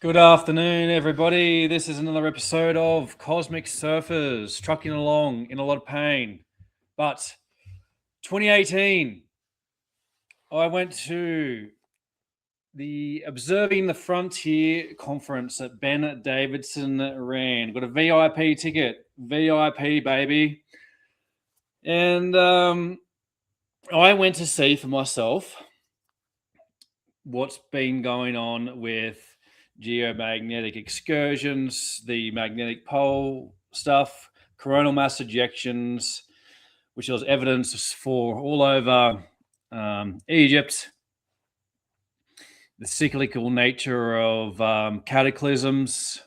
Good afternoon, everybody. This is another episode of Cosmic Surfers, trucking along in a lot of pain. But 2018, I went to the Observing the Frontier conference that Ben Davidson ran. Got a VIP ticket, VIP, baby. And I went to see for myself what's been going on with geomagnetic excursions, the magnetic pole stuff, coronal mass ejections, which was evidence for all over Egypt, the cyclical nature of cataclysms,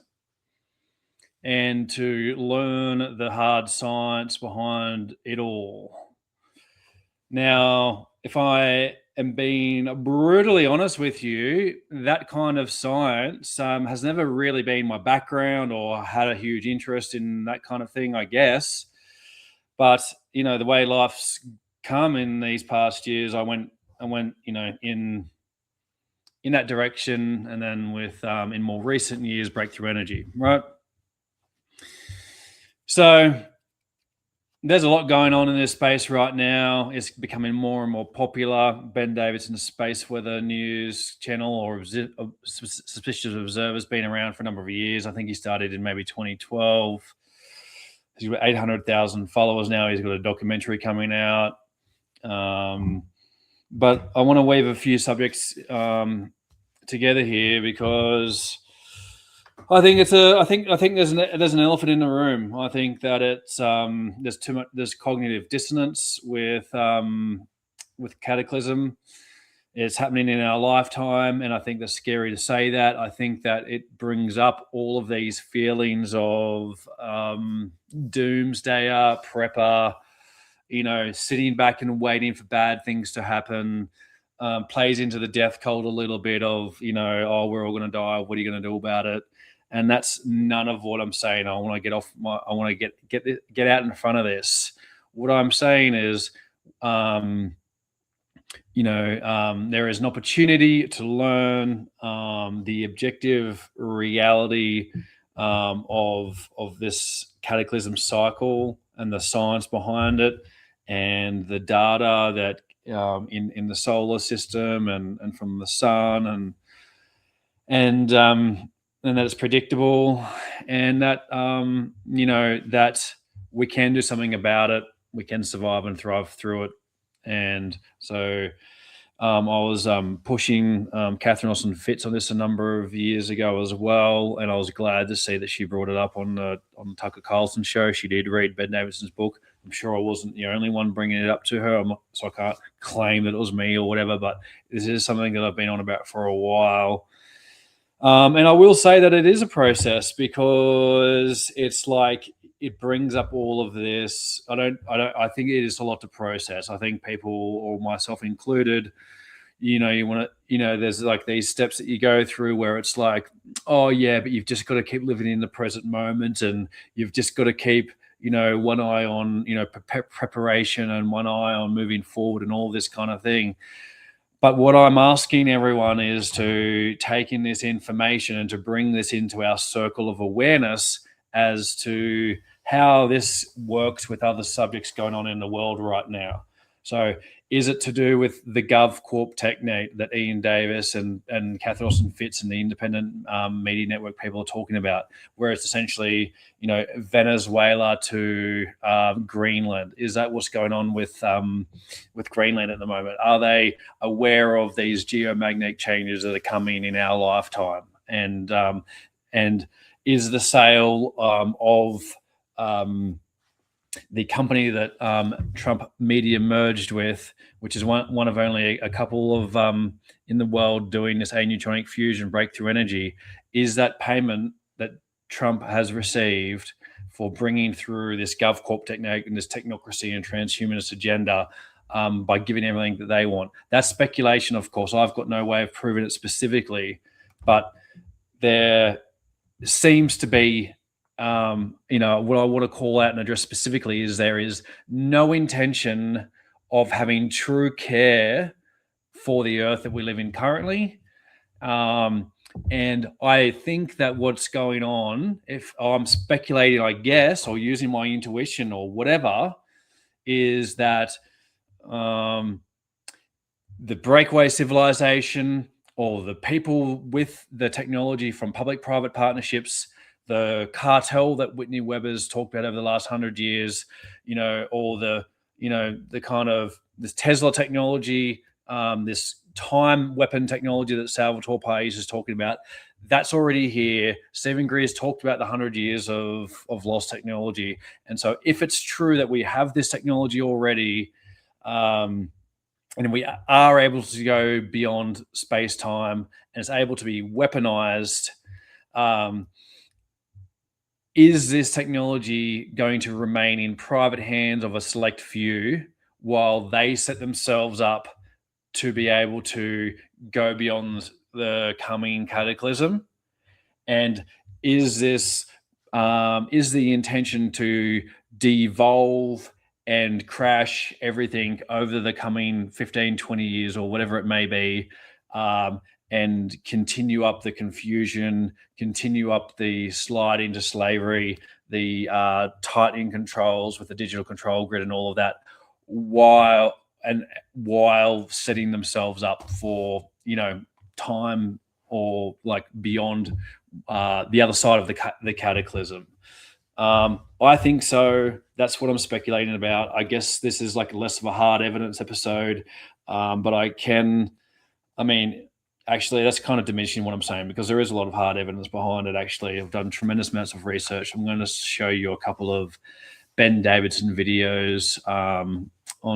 and to learn the hard science behind it all. Now, if I am being brutally honest with you, that kind of science has never really been my background or had a huge interest in that kind of thing, I guess. But, the way life's come in these past years, I went, in that direction. And then with, in more recent years, breakthrough energy, right? So there's a lot going on in this space right now. It's becoming more and more popular. Ben Davidson's Space Weather News channel or Suspicious Observer's been around for a number of years. I think he started in maybe 2012. He's got 800,000 followers now. He's got a documentary coming out. But I want to weave a few subjects together here because I think there's an elephant in the room. I think that it's there's cognitive dissonance with Cataclysm. It's happening in our lifetime, and I think that's scary to say that. I think that it brings up all of these feelings of doomsdayer, prepper, sitting back and waiting for bad things to happen. Plays into the death cult a little bit of, oh, we're all going to die. What are you going to do about it? And that's none of what I'm saying. I want to get out in front of this. What I'm saying is, there is an opportunity to learn the objective reality of this cataclysm cycle and the science behind it, and the data that in the solar system and from the sun, and that it's predictable, and that that we can do something about it. We can survive and thrive through it. And so I was pushing Catherine Austin-Fitts on this a number of years ago as well, and I was glad to see that she brought it up on the Tucker Carlson show. She did read Ben Davidson's book. I'm sure I wasn't the only one bringing it up to her, so I can't claim that it was me or whatever, but this is something that I've been on about for a while. And I will say that it is a process, because it's like it brings up all of this. I think it is a lot to process. I think people, or myself included, you want to, there's like these steps that you go through where it's like, oh yeah, but you've just got to keep living in the present moment, and you've just got to keep, one eye on, preparation, and one eye on moving forward, and all this kind of thing. But what I'm asking everyone is to take in this information and to bring this into our circle of awareness as to how this works with other subjects going on in the world right now. So is it to do with the gov-corp technate that Ian Davis and Catherine Austin-Fitts and the independent media network people are talking about, where it's essentially, Venezuela to Greenland? Is that what's going on with Greenland at the moment? Are they aware of these geomagnetic changes that are coming in our lifetime? And is the sale of the company that Trump media merged with, which is one of only a couple of in the world doing this aneutronic fusion breakthrough energy, is that payment that Trump has received for bringing through this gov-corp technique and this technocracy and transhumanist agenda by giving everything that they want. That's speculation, of course. I've got no way of proving it specifically, but there seems to be what I want to call out and address specifically is there is no intention of having true care for the earth that we live in currently. And I think that what's going on, if I'm speculating, I guess, or using my intuition or whatever, is that the breakaway civilization, or the people with the technology from public-private partnerships, the cartel that Whitney Weber's talked about over the last 100 years, or the kind of this Tesla technology, this time weapon technology that Salvatore Pais is talking about, that's already here. Stephen Greer's talked about the 100 years of lost technology. And so if it's true that we have this technology already, and we are able to go beyond space-time, and it's able to be weaponized, is this technology going to remain in private hands of a select few while they set themselves up to be able to go beyond the coming cataclysm? And is the intention to devolve and crash everything over the coming 15, 20 years or whatever it may be, and continue up the confusion, continue up the slide into slavery, the tightening controls with the digital control grid and all of that, while setting themselves up for, time or like beyond the other side of the cataclysm? I think so. That's what I'm speculating about. I guess this is like less of a hard evidence episode, but actually that's kind of diminishing what I'm saying, because there is a lot of hard evidence behind it. Actually, I've done tremendous amounts of research. I'm going to show you a couple of Ben Davidson videos on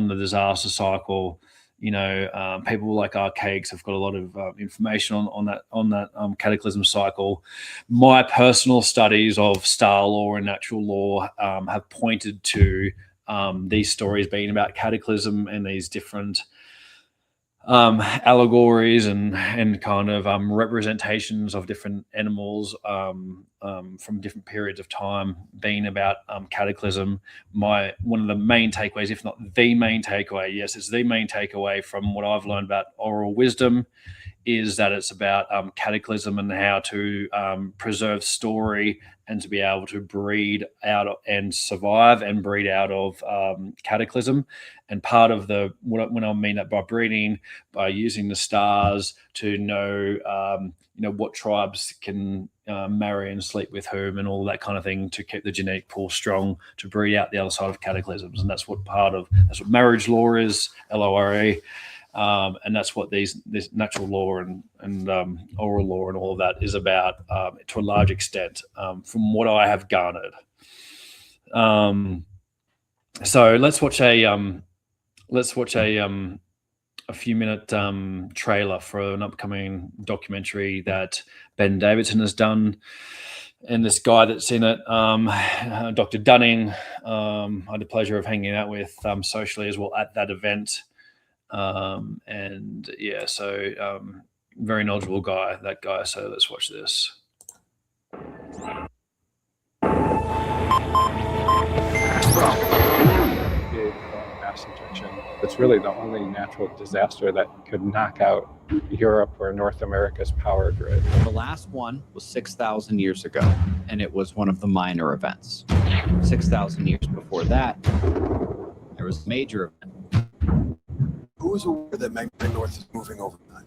the disaster cycle. People like Archaics have got a lot of information on that cataclysm cycle. My personal studies of star law and natural law have pointed to these stories being about cataclysm and these different allegories and kind of representations of different animals from different periods of time being about cataclysm. One of the main takeaways, if not the main takeaway, yes, it's the main takeaway from what I've learned about oral wisdom, is that it's about cataclysm and how to preserve story and to be able to breed out and survive and breed out of cataclysm. And part of when I mean that by breeding, by using the stars to know what tribes can marry and sleep with whom and all that kind of thing, to keep the genetic pool strong, to breed out the other side of cataclysms. And that's what marriage law is, LORE. And that's what this natural law and oral law and all of that is about, to a large extent, from what I have garnered. So let's watch a few minute trailer for an upcoming documentary that Ben Davidson has done, and this guy that's in it, Dr. Dunning, I had the pleasure of hanging out with socially as well at that event. Very knowledgeable guy, that guy. So let's watch this. Mass ejection. It's really the only natural disaster that could knock out Europe or North America's power grid. The last one was 6,000 years ago, and it was one of the minor events. 6,000 years before that, there was a major event. Who is aware that magnetic north is moving overnight?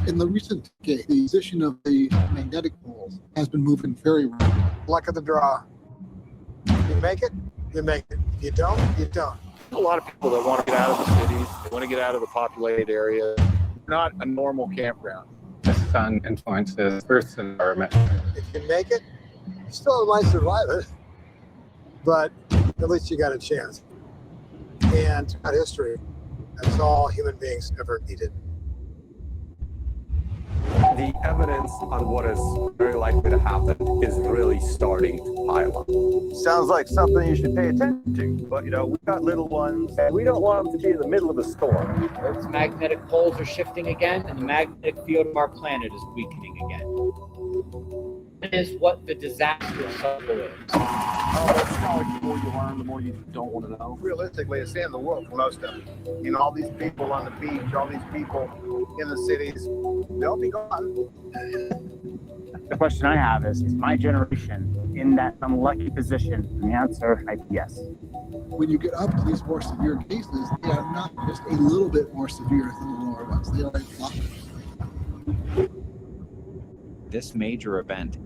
In the recent decade, the position of the magnetic poles has been moving very rapidly. Luck of the draw. You make it, you make it. If you don't, you don't. A lot of people that want to get out of the cities, they want to get out of the populated areas. Not a normal campground. The sun influences Earth's environment. If you make it, you still might survive it, but at least you got a chance. And throughout history, that's all human beings ever needed. The evidence on what is very likely to happen is really starting to pile up. Sounds like something you should pay attention to. But, we got little ones, and we don't want them to be in the middle of a storm. Earth's magnetic poles are shifting again, and the magnetic field of our planet is weakening again. That is what the disaster cycle is. It's kind of like the more you learn, the more you don't want to know. Realistically, it's the end of the world for most of them. All these people on the beach, all these people in the cities, they'll be gone. The question I have is my generation in that unlucky position? And the answer, yes. When you get up to these more severe cases, they are not just a little bit more severe than the lower ones. They are a lot. This major event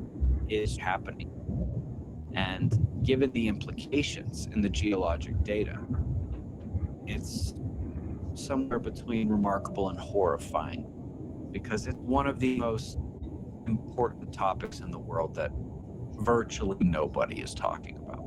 is happening. And given the implications in the geologic data, it's somewhere between remarkable and horrifying, because it's one of the most important topics in the world that virtually nobody is talking about.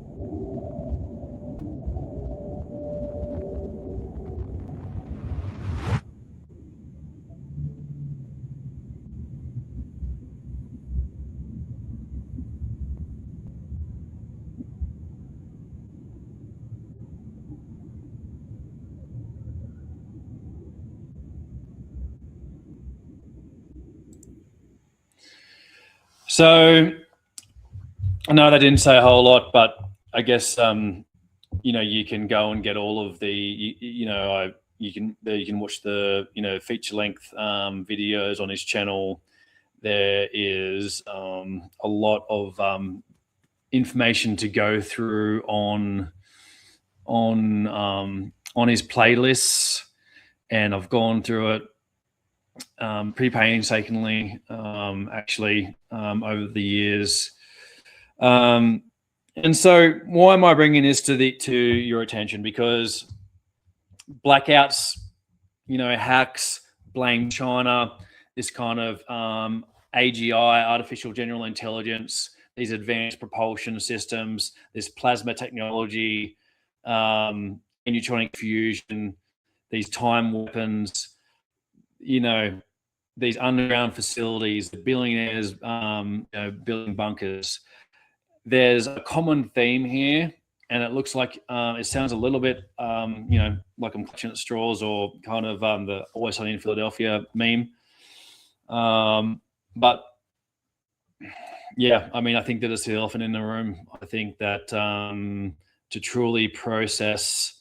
So, no, they didn't say a whole lot, but I guess you can go and get all of the you can watch the feature length videos on his channel. There is a lot of information to go through on his playlists, and I've gone through it pretty painstakingly, actually, over the years. And so, why am I bringing this to your attention? Because blackouts, hacks, blame China, this kind of AGI, artificial general intelligence, these advanced propulsion systems, this plasma technology, neutronic fusion, these time weapons, these underground facilities, the billionaires building bunkers. There's a common theme here, and it looks like it sounds a little bit like I'm clutching at straws, or kind of the Always Sunny in Philadelphia meme. But yeah, I mean, I think that it's the elephant in the room. I think that to truly process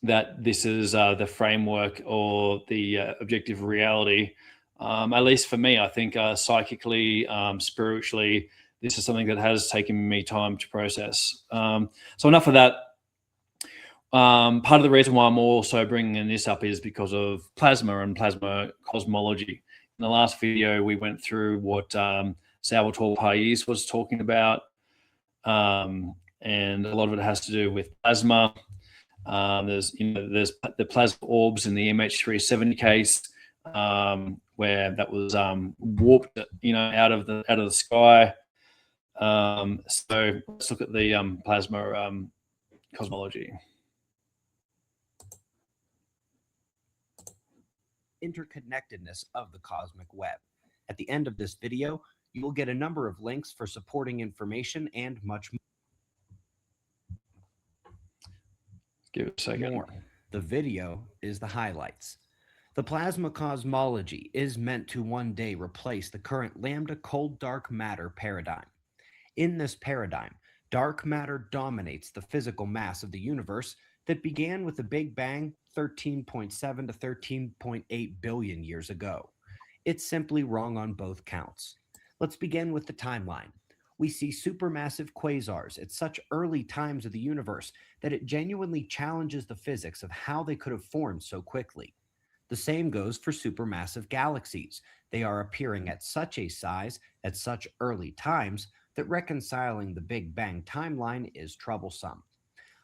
that this is the framework or the objective reality, at least for me, I think psychically, spiritually, this is something that has taken me time to process. So enough of that. Part of the reason why I'm also bringing this up is because of plasma and plasma cosmology. In the last video, we went through what Salvatore Pais was talking about, and a lot of it has to do with plasma. There's the plasma orbs in the MH370 case, where that was warped, out of the sky. So let's look at the plasma cosmology. Interconnectedness of the cosmic web. At the end of this video, you will get a number of links for supporting information and much more. Give it a second. The video is the highlights. The plasma cosmology is meant to one day replace the current lambda cold dark matter paradigm. In this paradigm, dark matter dominates the physical mass of the universe that began with the Big Bang 13.7 to 13.8 billion years ago. It's simply wrong on both counts. Let's begin with the timeline. We see supermassive quasars at such early times of the universe that it genuinely challenges the physics of how they could have formed so quickly. The same goes for supermassive galaxies. They are appearing at such a size at such early times that reconciling the Big Bang timeline is troublesome.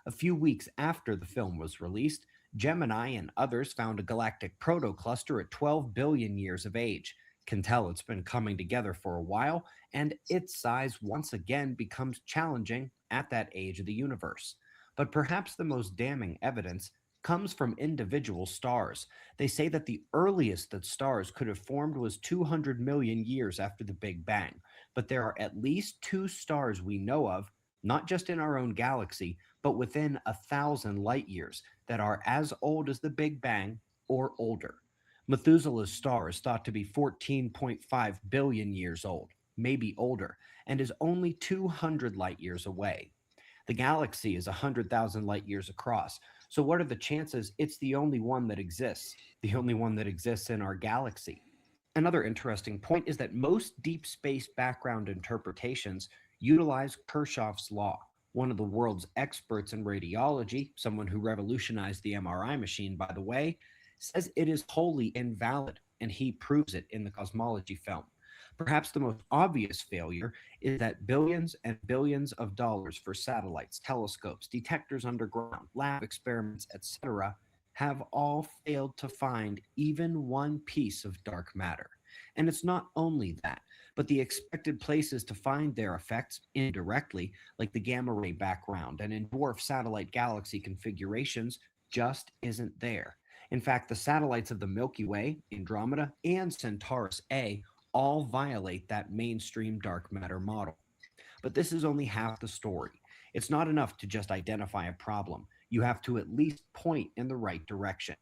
A few weeks after the film was released, Gemini and others found a galactic protocluster at 12 billion years of age. Can tell it's been coming together for a while, and its size once again becomes challenging at that age of the universe. But perhaps the most damning evidence comes from individual stars. They say that the earliest that stars could have formed was 200 million years after the Big Bang, but there are at least 2 stars we know of, not just in our own galaxy, but within 1,000 light years, that are as old as the Big Bang or older. Methuselah's star is thought to be 14.5 billion years old, maybe older, and is only 200 light years away. The galaxy is 100,000 light years across, so what are the chances it's the only one that exists, the only one that exists in our galaxy? Another interesting point is that most deep space background interpretations utilize Kirchhoff's law. One of the world's experts in radiology, someone who revolutionized the MRI machine, by the way, says it is wholly invalid, and he proves it in the cosmology film. Perhaps the most obvious failure is that billions and billions of dollars for satellites, telescopes, detectors underground, lab experiments, etc., have all failed to find even one piece of dark matter. And it's not only that, but the expected places to find their effects indirectly, like the gamma ray background and in dwarf satellite galaxy configurations, just isn't there. In fact, the satellites of the Milky Way, Andromeda, and Centaurus A all violate that mainstream dark matter model. But this is only half the story. It's not enough to just identify a problem. You have to at least point in the right direction.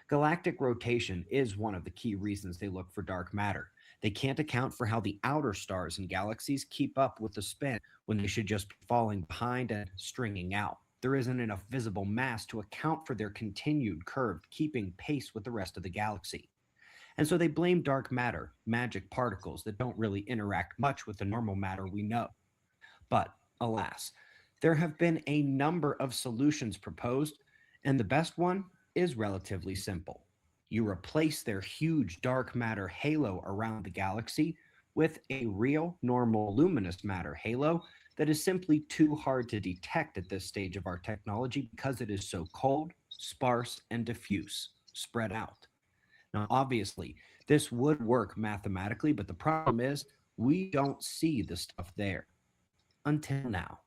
Galactic rotation is one of the key reasons they look for dark matter. They can't account for how the outer stars and galaxies keep up with the spin when they should just be falling behind and stringing out. There isn't enough visible mass to account for their continued curve, keeping pace with the rest of the galaxy. And so they blame dark matter, magic particles that don't really interact much with the normal matter we know. But alas, there have been a number of solutions proposed, and the best one is relatively simple. You replace their huge dark matter halo around the galaxy with a real normal luminous matter halo that is simply too hard to detect at this stage of our technology because it is so cold, sparse, and diffuse, spread out. Now, obviously, this would work mathematically, but the problem is we don't see the stuff there. Until now.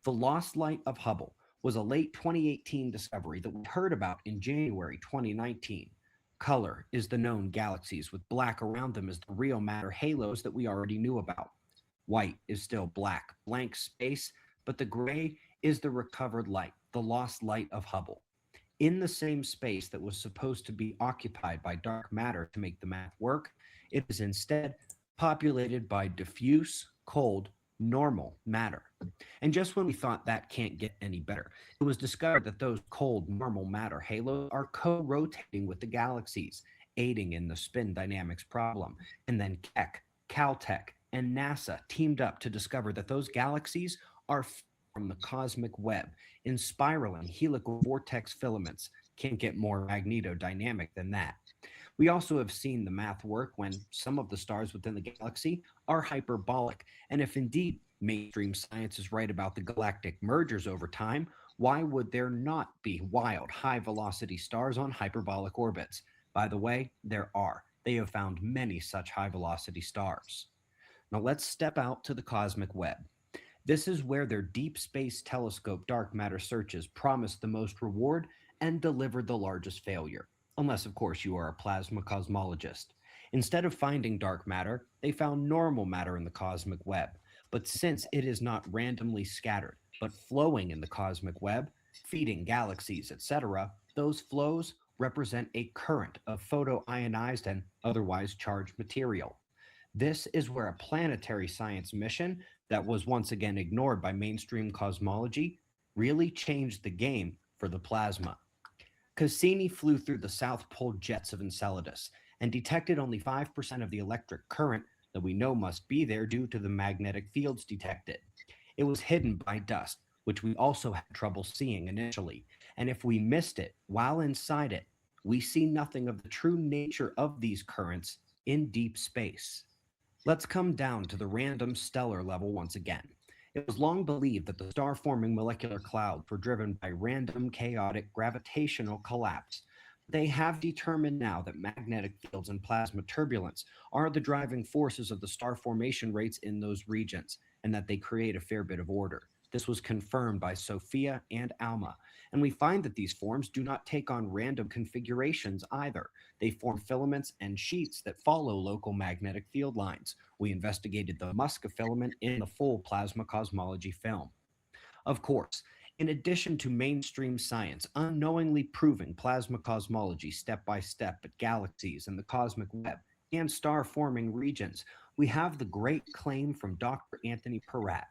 The lost light of Hubble was a late 2018 discovery that we heard about in January 2019. Color is the known galaxies, with black around them as the real matter halos that we already knew about. White is still black, blank space, but the gray is the recovered light, the lost light of Hubble. In the same space that was supposed to be occupied by dark matter to make the math work, it is instead populated by diffuse, cold, normal matter. And just when we thought that can't get any better, it was discovered that those cold, normal matter halos are co-rotating with the galaxies, aiding in the spin dynamics problem. And then Keck, Caltech, and NASA teamed up to discover that those galaxies are from the cosmic web in spiraling helical vortex filaments. Can't get more magnetodynamic than that. We also have seen the math work when some of the stars within the galaxy are hyperbolic. And if indeed mainstream science is right about the galactic mergers over time, why would there not be wild, high-velocity stars on hyperbolic orbits? By the way, there are. They have found many such high-velocity stars. Now let's step out to the cosmic web. This is where their deep space telescope dark matter searches promised the most reward and delivered the largest failure. Unless, of course, you are a plasma cosmologist. Instead of finding dark matter, they found normal matter in the cosmic web. But since it is not randomly scattered, but flowing in the cosmic web, feeding galaxies, etc., those flows represent a current of photoionized and otherwise charged material. This is where a planetary science mission that was once again ignored by mainstream cosmology really changed the game for the plasma. Cassini flew through the South Pole jets of Enceladus and detected only 5% of the electric current that we know must be there due to the magnetic fields detected. It was hidden by dust, which we also had trouble seeing initially, and if we missed it while inside it, we see nothing of the true nature of these currents in deep space. Let's come down to the random stellar level once again. It was long believed that the star-forming molecular clouds were driven by random, chaotic, gravitational collapse. They have determined now that magnetic fields and plasma turbulence are the driving forces of the star formation rates in those regions, and that they create a fair bit of order. This was confirmed by Sophia and Alma, and we find that these forms do not take on random configurations either. They form filaments and sheets that follow local magnetic field lines. We investigated the Musca filament in the full plasma cosmology film. Of course, in addition to mainstream science unknowingly proving plasma cosmology step by step at galaxies and the cosmic web and star-forming regions, we have the great claim from Dr. Anthony Peratt.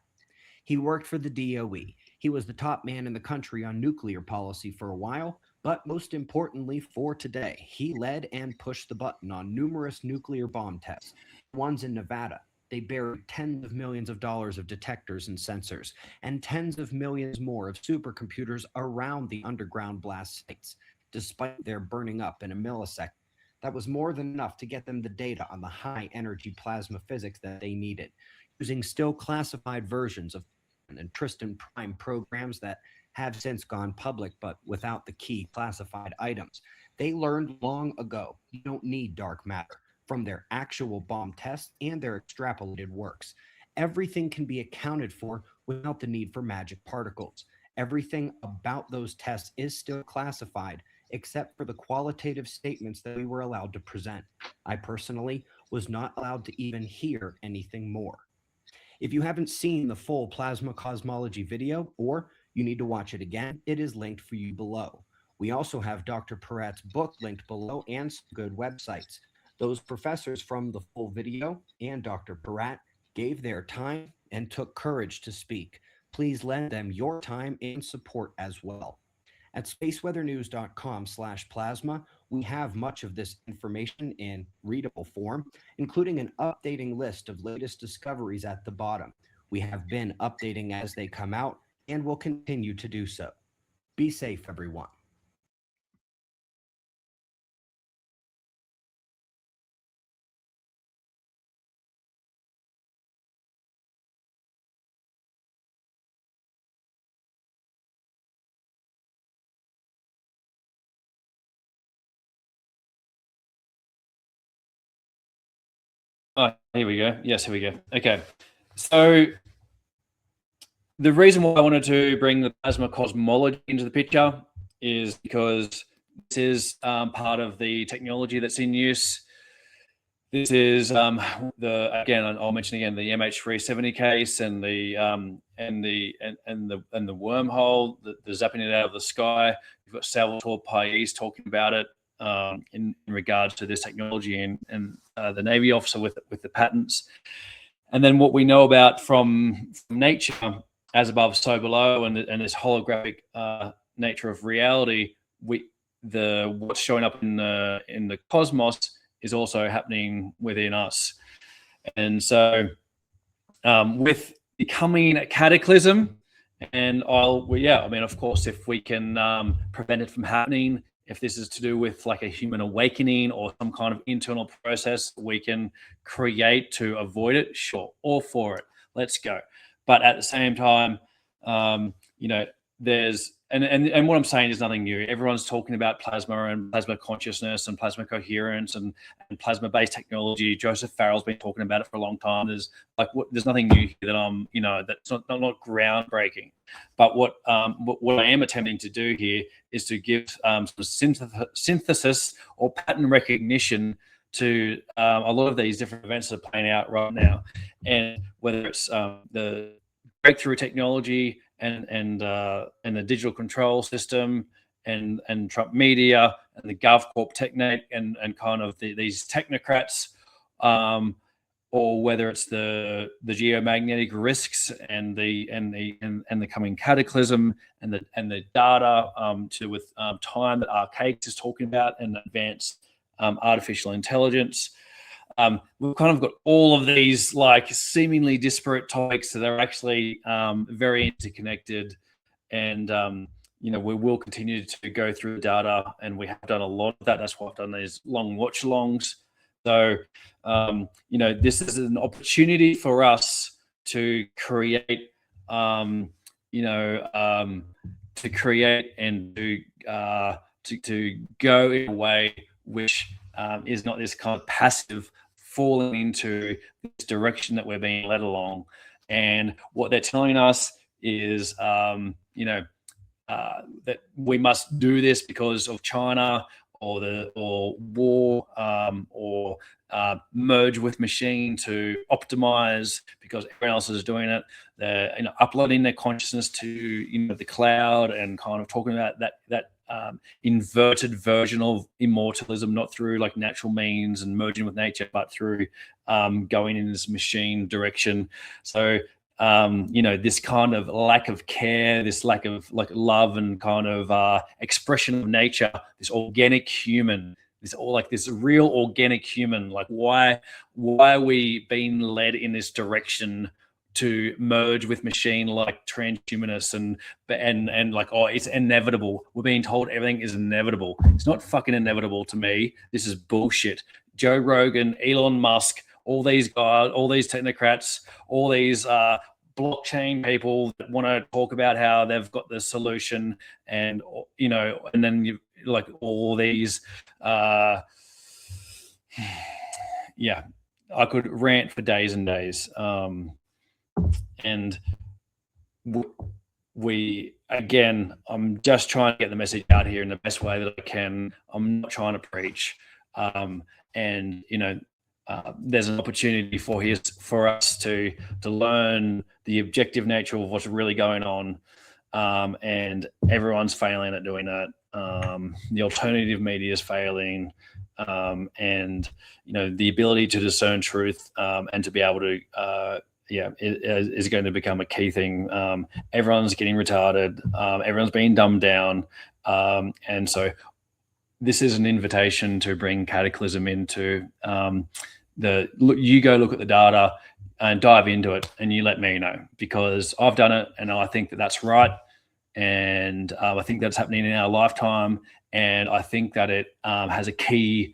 He worked for the DOE. He was the top man in the country on nuclear policy for a while, But most importantly for today, he led and pushed the button on numerous nuclear bomb tests, ones in Nevada. They buried tens of millions of dollars of detectors and sensors, and tens of millions more of supercomputers around the underground blast sites, despite their burning up in a millisecond. That was more than enough to get them the data on the high-energy plasma physics that they needed, using still classified versions of and Tristan Prime programs that have since gone public, but without the key classified items. They learned long ago you don't need dark matter from their actual bomb tests and their extrapolated works. Everything can be accounted for without the need for magic particles. Everything about those tests is still classified, except for the qualitative statements that we were allowed to present. I personally was not allowed to even hear anything more. If you haven't seen the full plasma cosmology video, or you need to watch it again, it is linked for you below. We also have Dr. Peratt's book linked below and some good websites. Those professors from the full video and Dr. Peratt gave their time and took courage to speak. Please lend them your time and support as well. At spaceweathernews.com/plasma, we have much of this information in readable form, including an updating list of latest discoveries at the bottom. We have been updating as they come out and will continue to do so. Be safe, everyone. Oh, here we go. Yes, here we go. Okay. So the reason why I wanted to bring the plasma cosmology into the picture is because this is part of the technology that's in use. This is I'll mention again the MH370 case and the wormhole, the zapping it out of the sky. You've got Salvatore Pais talking about it in regards to this technology, and the Navy officer with the patents. And then what we know about from nature, as above, so below, and this holographic nature of reality, what's showing up in the cosmos is also happening within us. And so with becoming a cataclysm, and of course, if we can prevent it from happening, if this is to do with like a human awakening or some kind of internal process we can create to avoid it, sure, all for it. Let's go. But at the same time, there's and what I'm saying is nothing new. Everyone's talking about plasma and plasma consciousness and plasma coherence and plasma-based technology. Joseph Farrell's been talking about it for a long time. There's nothing new here that that's not groundbreaking. But what I am attempting to do here is to give some synthesis or pattern recognition to a lot of these different events that are playing out right now, and whether it's the breakthrough technology and the digital control system and Trump media and the gov-corp technate and kind of these technocrats, or whether it's the geomagnetic risks and the coming cataclysm and the data to do with time that Archaics is talking about and advanced artificial intelligence. We've kind of got all of these like seemingly disparate topics that are actually very interconnected, and we will continue to go through the data, and we have done a lot of that. That's why I've done these long watch alongs. So this is an opportunity for us to create and to go in a way which is not this kind of passive falling into this direction that we're being led along. And what they're telling us is, that we must do this because of China or war or merge with machine to optimize because everyone else is doing it. They're uploading their consciousness to the cloud and kind of talking about that inverted version of immortalism, not through like natural means and merging with nature, but through going in this machine direction. So this kind of lack of care, this lack of like love and kind of expression of nature, this organic human, this real organic human. Like why are we being led in this direction to merge with machine like transhumanists and like, oh, it's inevitable. We're being told everything is inevitable. It's not fucking inevitable to me. This is bullshit. Joe Rogan, Elon Musk, all these guys, all these technocrats, all these blockchain people that want to talk about how they've got the solution, and and then you like all these yeah, I could rant for days and days. And we, again, I'm just trying to get the message out here in the best way that I can. I'm not trying to preach. And there's an opportunity for us to learn the objective nature of what's really going on, and everyone's failing at doing that. The alternative media is failing, and the ability to discern truth and to be able to is going to become a key thing. Everyone's getting retarded. Everyone's being dumbed down, and so this is an invitation to bring Cataclysm into you go look at the data and dive into it, and you let me know, because I've done it and I think that that's right, and I think that's happening in our lifetime, and I think that it has a key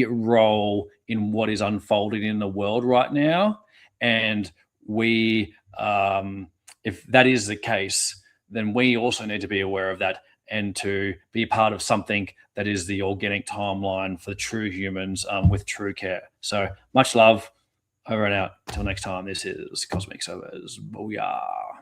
role in what is unfolding in the world right now. And we, if that is the case, then we also need to be aware of that and to be part of something that is the organic timeline for the true humans with true care. So much love. Over and out. Until next time, this is Cosmic Servers. Booyah.